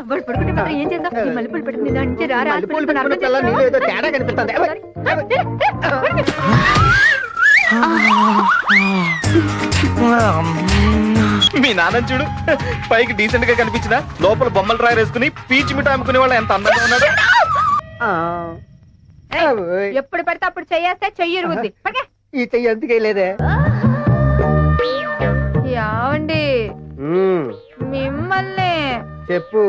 వాడు పడుకుంటే మాత్రం ఏం చేద్దాం? ఈ మల్లెపూలు పెట్టుకుని దాని నుంచి రారా మల్లెపూలు పెట్టుకున్న పిల్ల నీలో ఏదో తేడా కనిపిస్తుంది. మీ నాన్న చూడు, పైకి డీసెంట్ గా కనిపించిన లోపల బొమ్మలు రాయేసుకుని పీచు మిఠాయి అమ్ముకునే వాళ్ళు ఎంత అందంగా ఉన్నాడు. ఎప్పుడు పడితే అప్పుడు చెయ్యేస్తే చెయ్యి ఇరుగుద్ది. ఈ చెయ్యి ఎందుకే లేదే? యావండి మిమ్మల్ని చెప్పు.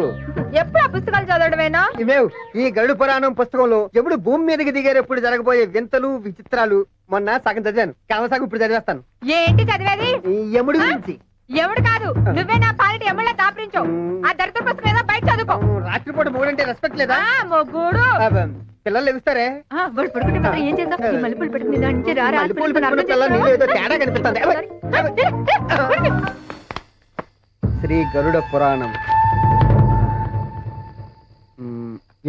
ఎప్పుడు ఆ పుస్తకాలు చదవడమేనా? ఇవేవ్ ఈ గరుడ పురాణం పుస్తకంలో ఎప్పుడు భూమి మీదకి దిగేటప్పుడు జరగబోయే వింతలు విచిత్రాలు మొన్న సగం చదివాను, సగం ఇప్పుడు చదివేస్తాను. ఏంటి చదివేది? యముడి గురించి. ఎవడు కాదు, నువ్వే నా పాలిటి ఎమ్మెల్యే దాపరించావు. ఆ దరిద్ర పుస్తకం ఏదో బయట చదువుకో. రాత్రిపూట మొగుడంటే రెస్పెక్ట్ లేదా? మొగుడు పిల్లలు ఎగుస్తారే? వాడు పడుకుంటే మాత్రం ఏం చేద్దాం? ఈ మల్లెపూలు పెట్టుకుని దాని నుంచి రారా మల్లెపూలు పెట్టుకున్న పిల్ల నీలో ఏదో తేడా కనిపిస్తుంది. శ్రీ గరుడ పురాణం.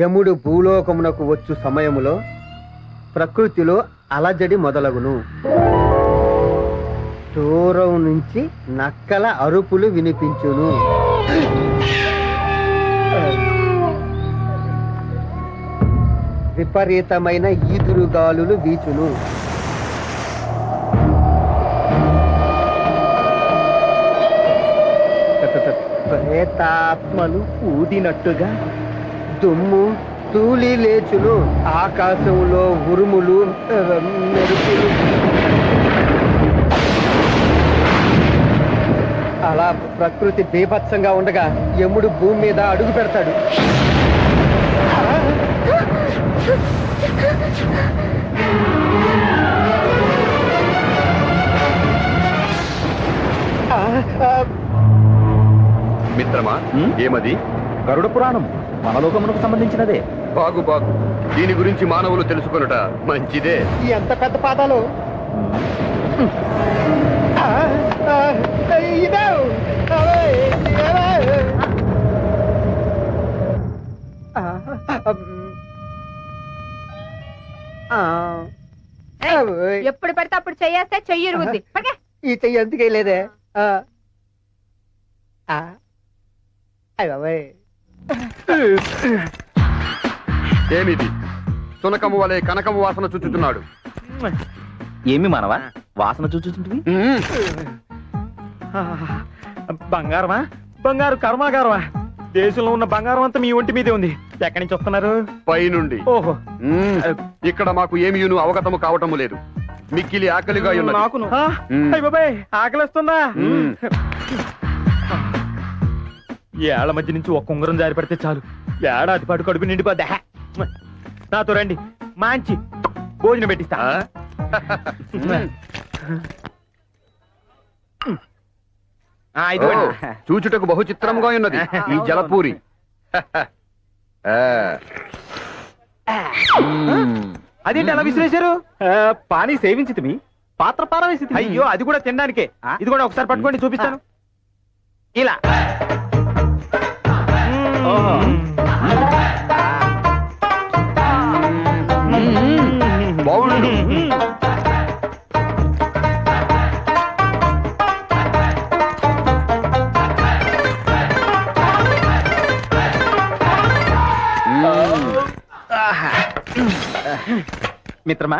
యముడు భూలోకమునకు వచ్చు సమయములో ప్రకృతిలో అలజడి మొదలగును. దూరం నుంచి నక్కల అరుపులు వినిపించును. విపరీతమైన ఈదురుగాలులు వీచును. ప్రేతాత్మలు ఊదినట్టుగా దుమ్ము తూలి లేచును. ఆకాశంలో ఉరుములు మెరుపులు. అలా ప్రకృతి బీభత్సంగా ఉండగా యముడు భూమి మీద అడుగు పెడతాడు. మిత్రమా, ఏమది? గరుడ పురాణం మన లోకమునకు సంబంధించినదే. బాగు బాగు, దీని గురించి మానవులు తెలుసుకొనుట మంచిదే. ఎంత పెద్ద పాదాలు! ఎప్పుడు పడితే అప్పుడు చెయ్యేస్తే చెయ్యి ఇరుగుద్ది. ఈ చెయ్యి ఎందుకే లేదే? ఏమిది? సునకము వలె కనకము వాసన చుచ్చుతున్నాడు. ఏమి మానవా వాసన చూచుంటుంది? బంగారమా? బంగారు కర్మాగారమా? దేశంలో ఉన్న బంగారం అంతా మీ ఒంటి మీదే ఉంది. ఎక్కడి నుంచి వస్తున్నారు? పైనుండి. ఓహో, ఇక్కడ మాకు ఏమియును అవగతము కావటము లేదు. మిక్కిలి ఆకలిగా ఉన్నది. నాకును. అయ్ బాబాయ్, ఆకలిస్తుందా? ఏళ్ల మధ్య నుంచి ఒక్క ఉంగరం జారి పడితే చాలు, ఏడాది పాటు కడుపు నిండిపోద్దా. నాతో రండి, మంచి భోజనం పెట్టిస్తా. చూచుటకు బహు చిత్రంగా ఉన్నది ఈ జలపూరి. అదేంటి అలా విసిరేశారు? పానీ సేవించి మీ పాత్ర పారవేసి. అయ్యో, అది కూడా తినడానికే. ఇది కూడా ఒకసారి పట్టుకోండి, చూపిస్తాను. ఇలా బాగుండు. మిత్రమా,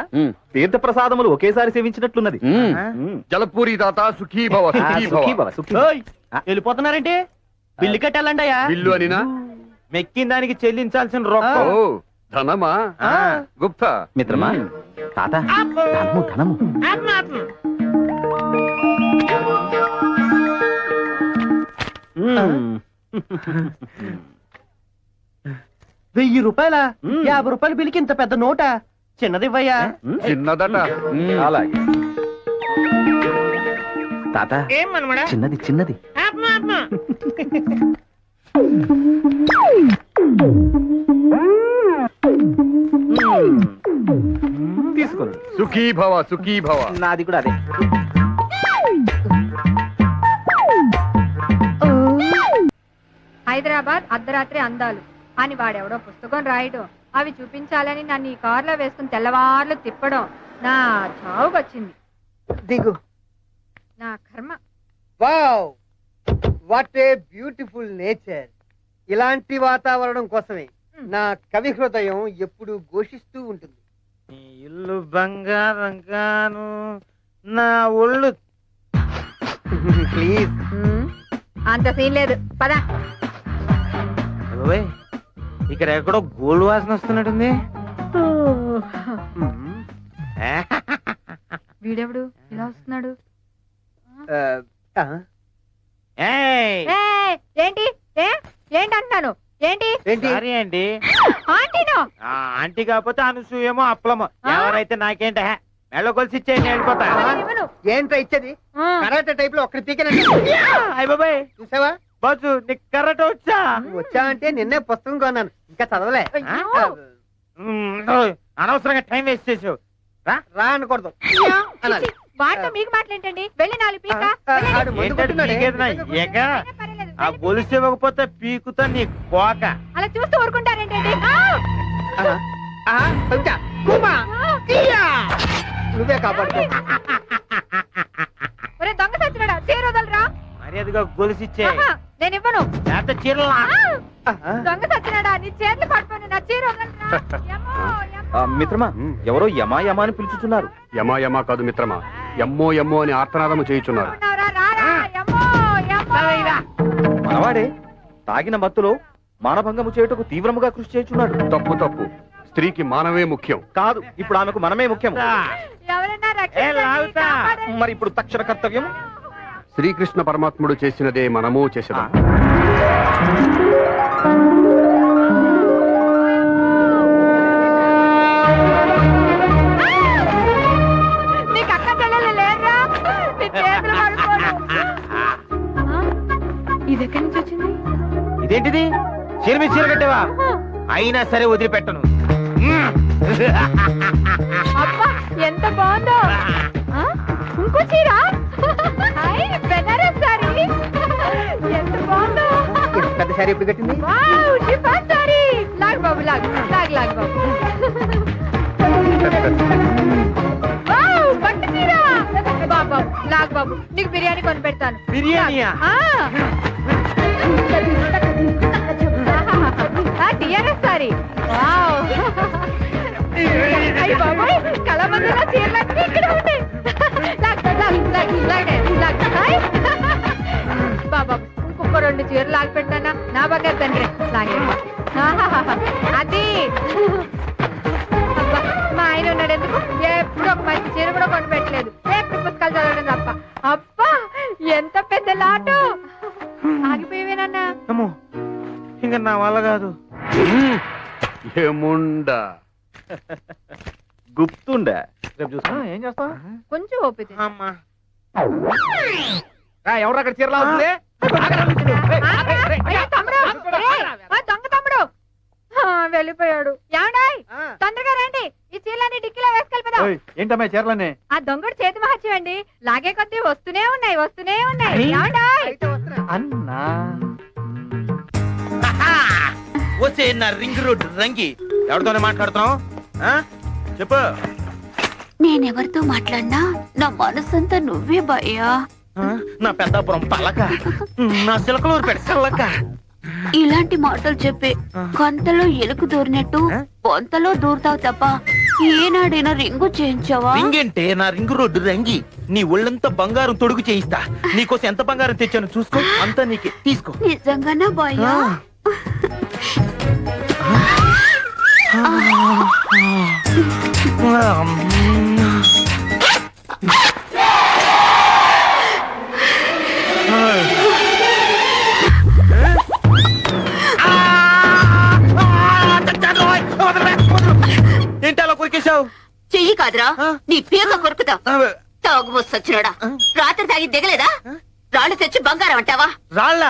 తీర్థ ప్రసాదములు ఒకేసారి సేవించినట్లున్నది. జలపూరి దాత సుఖీభవ. వెళ్ళిపోతున్నారంటే బిల్లు కట్టాలండి. బిల్లు అనినా? మెక్కిన దానికి చెల్లించాల్సిన రొక్కం. ధనమా? గుప్తా. మిత్రమా, తాత ధనము ధనము. 1000 రూపాయల 50 రూపాయల బిల్లుకి ఇంత పెద్ద నోట? చిన్నదివ్వయ్యా. చిన్నదట. అలాగే తాత, చిన్నది చిన్నది. తీసుకోండి. సుఖీభవ సుఖీభవ. నాది కూడా అదే. హైదరాబాద్ అర్ధరాత్రి అందాలు అని వాడెవడో పుస్తకం రాయడం, అవి చూపించాలని నన్ను ఈ కారులో వేసుకుని తెల్లవార్లు తిప్పడం నా చావుకొచ్చింది. దిగు. నా కర్మ. Wow, what a beautiful nature. ఇలాంటి వాతావరణం కోసమే నా కవి హృదయం ఎప్పుడు ఘోషిస్తూ ఉంటుంది. నీ ఇల్లు బంగారం గాను నా ఒళ్ళు. ప్లీజ్. అంత సీన్ లేదు పద. ఓయ్, ఇక్కడ ఎక్కడో గోల్డ్ వాసన వస్తున్నట్టుంది. వీడెవడు ఇలా వస్తున్నాడు? ఏయ్, ఏయ్, ఏంటి ఏంటి అంటున్నాను? ఏంటి ఏంటి? సారీ అండి. ఆంటీనో? ఆంటీ కాకపోతే అనసూయమో అప్పలమో ఎవరైతే నాకేంట మెళ్ళ కొలిసి ఇచ్చేయండి, వెళ్ళిపోతా. ఇవ్వను. ఏంట్రా ఇచ్చేది? కరాటే టైప్ లో ఒక్కడి పీకనండి. అయ్య బాబాయ్, చూసావా? బాజు నీకు కరెక్ట్ వచ్చా? వచ్చా అంటే నిన్నే పుస్తకం కొన్నాను, ఇంకా చదవలే. అయ్యో. అనవసరంగా టైం వేస్ట్ చేసావు. రా అనకూడదు అనాలి. వాటితో మీకు మాట్లాడేంటండి? వెళ్ళి నాలుగు పీక. ఆడు మందు కొట్టున్నాడే. పర్వాలేదు. ఆ గొలుసు ఇవ్వకపోతే పీకుతా నీ కోక. అలా చూస్తూ ఊరుకుంటారేంటండి? కొంచెం నువ్వే కాపాడుకో. ఒరే దొంగ సచ్చినాడా, చీర వదలరా. మర్యాదగా గొలుసు ఇచ్చే, నేను ఇవ్వను. లేకపోతే చీరలా. దొంగ సచ్చినాడా, నీ చేతులు పట్టుకొని నా చీర వదలరా. యమ్మో, యమ్మో. మిత్రమా, ఎవరో యమా యమా అని పిలుచుతున్నారు. యమా యమా కాదు మిత్రమా, ఎమ్మో ఎమ్మో అని ఆర్తనాదము చేయుచున్నారు. ఉన్నావురా, రారా. యమ్మో, యమ్మో. మనవాడే తాగిన మత్తులో మానభంగము చేయుటకు తీవ్రముగా కృషి చేయుచున్నాడు. తప్పు తప్పు, స్త్రీకి మానవే ముఖ్యం. కాదు, ఇప్పుడు ఆమెకు మనమే ముఖ్యం. ఎవరన్నా ఏ, రక్షించండి, లాగుతా. కాపాడండి. మరి ఇప్పుడు తక్షణ కర్తవ్యం శ్రీకృష్ణ పరమాత్ముడు చేసినదే మనము చేసేదాం. నీకు అక్క చెల్లెలు లేరా? నీ చేతులు పడుకోను. ఇది ఎక్కడి నుంచి వచ్చింది? ఇదేంటిది? చీర మీద చీర కట్టావా? అయినా సరే వదిలిపెట్టను. అబ్బా ఎంత బాగుందో. ఆ? ఇంకో చీర? హాయ్, బెనారస్ సారీ. ఎంత బాగుందో. ఎంత పెద్ద సారీ ఎప్పుడు కట్టింది? Wow, chiffon sari. లాగ్ బాబు, లాగ్ లాగ్ బాబు. వావ్, పట్టు చీర. బాబు, లాగ్ బాబు, నీకు బిర్యానీ కొని పెడతాను. బిర్యానీయా? టిఆర్ఎస్ సారీ. వావ్. అయ్య బాబోయ్, కళామందిలో చీరలన్నీ ఇక్కడ ఉంటాయి. బాబా, ఇంకొక 2 చీరలు లాగి పెట్టానా? నా బాగా తండ్రి లాగే. అది అబ్బా, మా ఆయన ఉన్నాడు ఎందుకు? ఎప్పుడు ఒక మంచి చీర కూడా కొని పెట్టలేదు. ఎప్పుడు పుస్తకాలు చదవడం తప్ప. అబ్బా, ఎంత పెద్ద లాటు. ఆగిపోయేవేనన్నా? అమ్మో, ఇంకా నా వల్ల కాదు. ఏముండా గుప్తుండే. రేపు చూస్తా. ఏం చేస్తావు? కొంచెం ఓపిక. అమ్మా, ఎవరు అక్కడ చీరలా ఉంది? దొంగ తమ్ముడు వెళ్ళిపోయాడు. ఏమండాయ్, తొందరగా రండి, ఈ చీరలన్నీ డిక్కీలో వేసుకెళ్ళిపోదాం. ఏంటమ్మా చీరలన్నీ? ఆ దొంగడు చేతి మహత్యం అండి. లాగే కొద్దీ వస్తూనే ఉన్నాయి, వస్తూనే ఉన్నాయి. ఏమండాయ్? అయితే వస్తున్నా. అన్నా వచ్చే నా రింగ్ రోడ్ రంగి. ఎవరితోనే మాట్లాడుతున్నావు? చెప్పు. నేనెవరితో మాట్లాడినా నా మనసంతా నువ్వే భయ్యా. నా పెద్దాపురం పలక, నా సిలకలూరు పెడసల్లక. ఇలాంటి మాటలు చెప్పి కొంతలో ఎలుకు దూరినట్టు పొంతలో దూరుతావు తప్ప ఏనాడైనా రింగు చేయించావా? రింగంటే నా రింగ్ రోడ్డు రంగి. నీ ఒళ్ళంతా బంగారం తొడుగు చేయిస్తా. నీకోసం ఎంత బంగారం తెచ్చాను చూసుకో, అంతా నీకే, తీసుకో. నిజంగానా భయ్యా? ఏంటి అలా కొరికేశావు? చెయ్యి కాదురా, నీ పీక కొరుకుతా. తాగుబోసు సచ్చినోడా, రాత్రి తాగి దిగలేదా? రాళ్ళు తెచ్చి బంగారం అంటావా? రాళ్ళ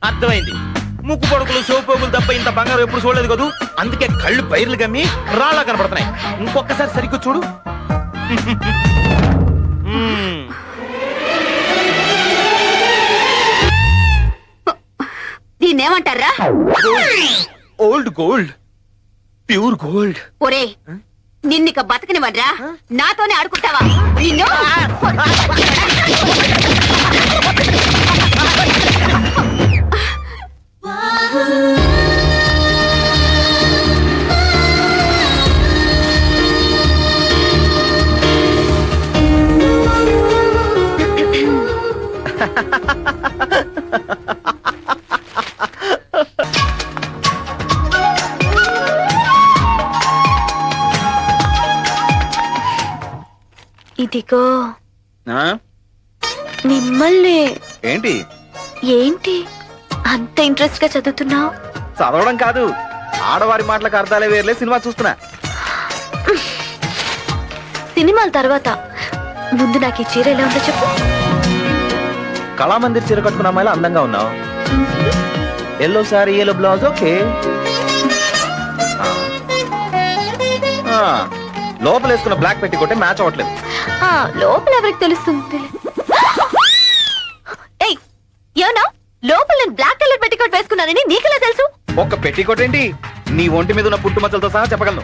అర్థమైంది. ముక్కు పొడుకులు, సోపోగులు తప్ప ఇంత బంగారం ఎప్పుడు చూడలేదు కదూ. అందుకే కళ్ళు బైర్లు గమ్మి రాళ్ళ కనపడుతున్నాయి. ఇంకొకసారి సరిగ్గా చూడు. దీన్నేమంటారా? Old gold, pure gold. ఒరే, నిన్నిక బతకనివ్వరా? నాతోనే ఆడుకుంటావా? నిన్ను ఇదిగో ఆ? మిమ్మల్ని. ఏంటి ఏంటి అంత ఇంట్రెస్ట్ గా చదువుతున్నావు? చదవడం కాదు, ఆడవారి మాటలకు అర్థాలే వేర్లే సినిమా చూస్తున్నా. సినిమాల తర్వాత ముందు నాకు ఈ చీర ఎలా ఉందో చెప్పు. కళామందిర్ చీర కట్టుకున్న అమ్మాయిలా అందంగా ఉన్నావు. Yellow sorry, yellow blouse, okay. ఆ, లోపల వేసుకున్న బ్లాక్ పెట్టి కొట్టే మ్యాచ్ అవ్వట్లేదు. ఆ, లోపల ఎవరికి తెలుస్తుంది? ఏయ్, ఏమన్నా లోపల నేను బ్లాక్ కలర్ పెట్టికోట్ వేసుకున్నానని నీకెలా తెలుసు? ఒక్క పెట్టి కొట్టేంటి, నీ ఒంటి మీద ఉన్న పుట్టుమచ్చలతో సహా చెప్పగలను.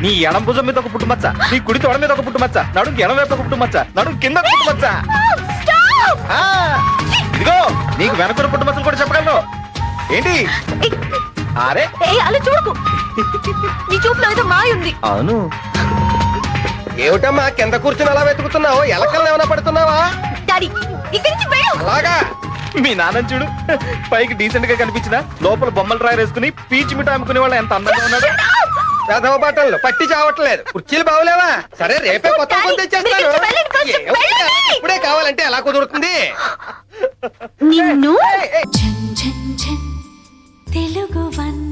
నీ ఎడం భుజం మీద ఒక పుట్టుమచ్చ, నీ కుడి తొడ మీద ఒక పుట్టుమచ్చ, నడుం ఎడం వైపు ఒక పుట్టుమచ్చ, నడుం కింద ఒక పుట్టుమచ్చ. Stop! ఆ, ఇదిగో నీకు వెనకున్న పుట్టుమచ్చలు కూడా చెప్పగలను. ఏంటి ఏయ్, అరే ఏయ్, అలా చూడకు. నీ చూపులో ఏదో మాయ ఉంది. అవును, ఏమిటమ్మా కింద కూర్చుని అలా వెతుకుతున్నావు? ఎలకల్లో ఏమైనా పడుతున్నావా? డాడీ, ఇక్కడి నుంచి వెళ్ళు. అలాగా మీ నాన్న చూడు, పైకి డీసెంట్ గా కనిపించిన లోపల బొమ్మల రాయి వేసుకుని పీచు మిఠాయి అమ్ముకునే వాళ్ళు ఎంత అందంగా ఉన్నాడు. రథవ బట్టలు పట్టి చావట్లేదు, కుర్చీలు బాగులేవా? సరే రేపే కొత్త కొత్త తెచ్చేస్తాను. వెళ్ళండి, కొంచెం వెళ్ళండి. ఇప్పుడే కావాలంటే ఎలా కుదురుతుంది? నిన్ను ఏయ్, ఏయ్. తెలుగు వన్